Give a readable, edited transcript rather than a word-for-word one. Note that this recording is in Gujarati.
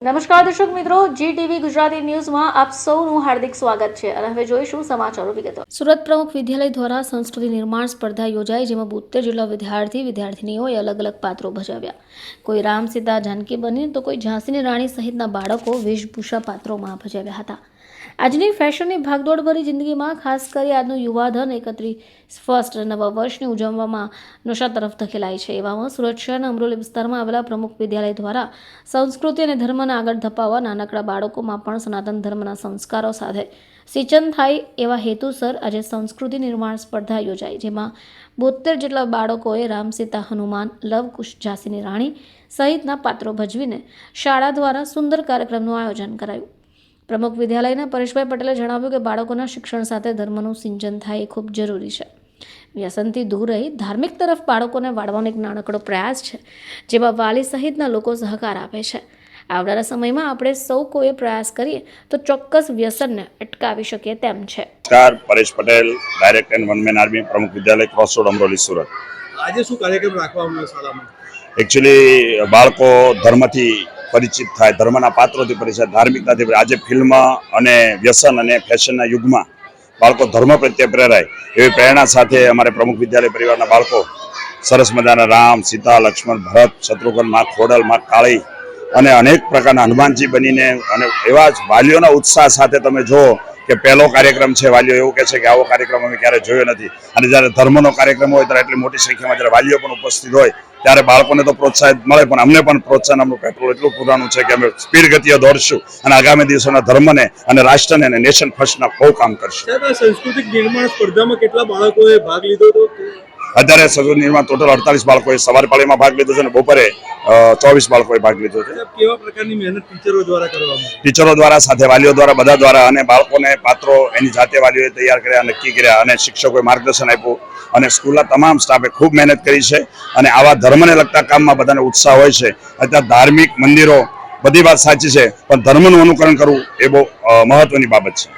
નમસ્કાર દર્શક મિત્રો, GTV ગુજરાતી ન્યૂઝમાં આપ સૌનું હાર્દિક સ્વાગત છે અને હવે જોઈશું સમાચારો વિગતો। સુરત પ્રમુખ વિદ્યાલય દ્વારા સંસ્કૃતિ નિર્માણ સ્પર્ધા યોજાઈ, જેમાં 72 જેટલા વિદ્યાર્થીનીઓએ અલગ અલગ પાત્રો ભજવ્યા। કોઈ રામ, સીતા, જાનકી બની તો કોઈ ઝાંસીની રાણી સહિતના બાળકો વેશભૂષા પાત્રોમાં ભજવ્યા હતા। આજની ફેશનની ભાગદોડભરી જિંદગીમાં ખાસ કરી આજનું યુવાધન 31 નવા વર્ષની ઉજવવામાં નશા તરફ ધકેલાય છે। એવામાં સુરત શહેરના અમરોલી વિસ્તારમાં આવેલા પ્રમુખ વિદ્યાલય દ્વારા સંસ્કૃતિ અને ધર્મને આગળ ધપાવવા નાનકડા બાળકોમાં પણ સનાતન ધર્મના સંસ્કારો સાથે સિંચન થાય એવા હેતુસર આજે સંસ્કૃતિ નિર્માણ સ્પર્ધા યોજાઈ, જેમાં 72 જેટલા બાળકોએ રામ, સીતા, હનુમાન, લવ કુશ, ઝાંસીની રાણી સહિતના પાત્રો ભજવીને શાળા દ્વારા સુંદર કાર્યક્રમનું આયોજન કરાયું। પ્રમુખ વિદ્યાલયના પરેશભાઈ પટેલે જણાવ્યું કે બાળકોના શિક્ષણ સાથે ધર્મનું સિંચન થાય એ ખૂબ જરૂરી છે। વ્યસનથી દૂર રહી ધાર્મિક તરફ બાળકોને વાળવાનો એક નાનકડો પ્રયાસ છે, જેમાં વાલી સહિતના લોકો સહકાર આપે છે। આવનારા સમયમાં આપણે સૌ કોઈ પ્રયાસ કરીએ તો ચોક્કસ વ્યસનને અટકાવી શકીએ તેમ છે। નમસ્કાર, Paresh Patel, director and one man army, પ્રમુખ વિદ્યાલય, ક્રોસ રોડ, અમરોલી, સુરત। આજે શું કાર્યક્રમ રાખવામાં આવ્યો શાળામાં? એકચ્યુઅલી બાળકો ધર્મથી પરિચિત થાય, ધર્મના પાત્રોથી પરિચિત, ધાર્મિકતાથી આજે ફિલ્મ અને વ્યસન અને ફેશનના યુગમાં બાળકો ધર્મ પ્રત્યે પ્રેરાય એવી પ્રેરણા સાથે અમારે પ્રમુખ વિદ્યાલય પરિવારના બાળકો સરસ મજાના રામ, સીતા, લક્ષ્મણ, ભરત, શત્રુઘ્ન, માં ખોડલ, માં કાળી અને અનેક પ્રકારના હનુમાનજી બનીને અને એવા જ વાલીઓના ઉત્સાહ સાથે તમે જુઓ કે પહેલો કાર્યક્રમ છે, વાલીઓ એવું કહે છે કે આવો કાર્યક્રમ અમે ક્યારે જોયો નથી। અને જ્યારે ધર્મનો કાર્યક્રમ હોય ત્યારે એટલી મોટી સંખ્યામાં જ્યારે વાલીઓ પણ ઉપસ્થિત હોય ત્યારે બાળકોને તો પ્રોત્સાહન મળે, પણ અમને પણ પ્રોત્સાહન, અમનું પેટ્રોલ એટલું પુરાણું છે કે અમે સ્પીડ ગતિએ દોડશું અને આગામી દિવસોના ધર્મને અને રાષ્ટ્રને અને નેશન ફર્સ્ટના બહુ કામ કરશું। સાંસ્કૃતિક નિર્માણ સ્પર્ધામાં કેટલા બાળકોએ ભાગ લીધો હતો? અત્યારે સંસ્કૃતિ નિર્માણ ટોટલ 48 બાળકોએ સવાર પાળીમાં ભાગ લીધો છે અને બપોરે 24 બાળકોએ ભાગ લીધો છે। કેવા પ્રકારની મહેનત ટીચરો દ્વારા કરવામાં? ટીચરો દ્વારા, સાથે વાલીઓ દ્વારા, બધા દ્વારા, અને બાળકોને પાત્રો એની જાતે વાલીઓએ તૈયાર કર્યા, નક્કી કર્યા અને શિક્ષકોએ માર્ગદર્શન આપ્યું અને સ્કૂલના તમામ સ્ટાફે ખૂબ મહેનત કરી છે અને આવા ધર્મને લગતા કામમાં બધાને ઉત્સાહ હોય છે। અત્યારે ધાર્મિક મંદિરો, બધી વાત સાચી છે, પણ ધર્મનું અનુકરણ કરવું એ બહુ મહત્વની બાબત છે।